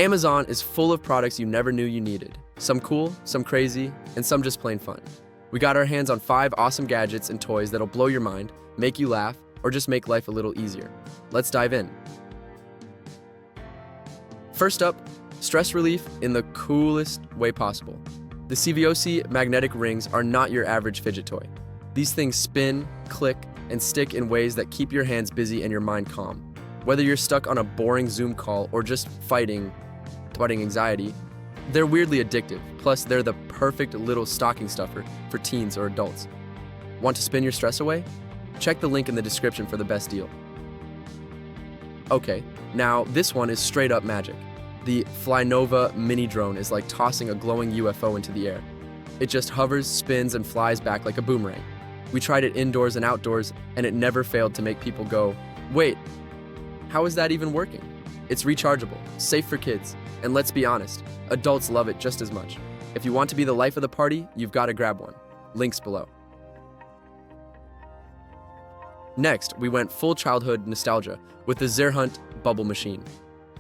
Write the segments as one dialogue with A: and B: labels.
A: Amazon is full of products you never knew you needed. Some cool, some crazy, and some just plain fun. We got our hands on 5 awesome gadgets and toys that'll blow your mind, make you laugh, or just make life a little easier. Let's dive in. First up, stress relief in the coolest way possible. The Cevioce magnetic rings are not your average fidget toy. These things spin, click, and stick in ways that keep your hands busy and your mind calm. Whether you're stuck on a boring Zoom call or just fighting anxiety, they're weirdly addictive. Plus, they're the perfect little stocking stuffer for teens or adults. Want to spin your stress away? Check the link in the description for the best deal. Okay, now this one is straight up magic. The FLYNOVA mini drone is like tossing a glowing UFO into the air. It just hovers, spins, and flies back like a boomerang. We tried it indoors and outdoors, and it never failed to make people go, "Wait, how is that even working?" It's rechargeable, safe for kids, and let's be honest, adults love it just as much. If you want to be the life of the party, you've got to grab one. Links below. Next, we went full childhood nostalgia with the Zerhunt bubble machine.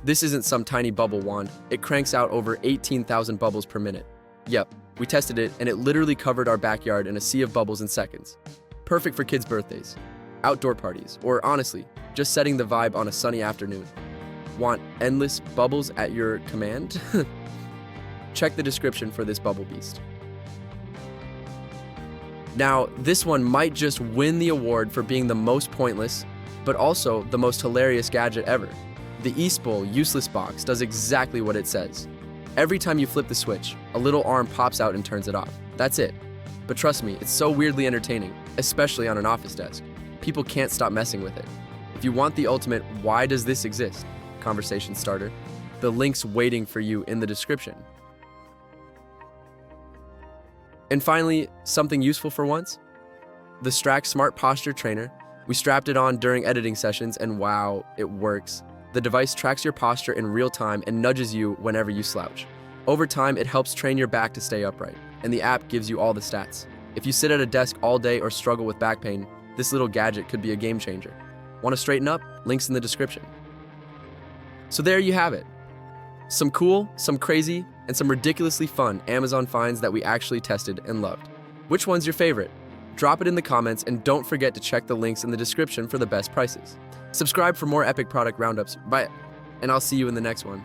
A: This isn't some tiny bubble wand. It cranks out over 18,000 bubbles per minute. Yep, we tested it, and it literally covered our backyard in a sea of bubbles in seconds. Perfect for kids' birthdays, outdoor parties, or honestly, just setting the vibe on a sunny afternoon. Want endless bubbles at your command? Check the description for this bubble beast. Now, this one might just win the award for being the most pointless, but also the most hilarious gadget ever. The EASTBULL Useless Box does exactly what it says. Every time you flip the switch, a little arm pops out and turns it off. That's it. But trust me, it's so weirdly entertaining, especially on an office desk. People can't stop messing with it. If you want the ultimate "why does this exist?" conversation starter, the link's waiting for you in the description. And finally, something useful for once, the Strack Smart Posture Trainer. We strapped it on during editing sessions, and wow, it works. The device tracks your posture in real time and nudges you whenever you slouch. Over time, it helps train your back to stay upright, and the app gives you all the stats. If you sit at a desk all day or struggle with back pain, this little gadget could be a game changer. Want to straighten up? Links in the description. So there you have it. Some cool, some crazy, and some ridiculously fun Amazon finds that we actually tested and loved. Which one's your favorite? Drop it in the comments, and don't forget to check the links in the description for the best prices. Subscribe for more epic product roundups. Bye, and I'll see you in the next one.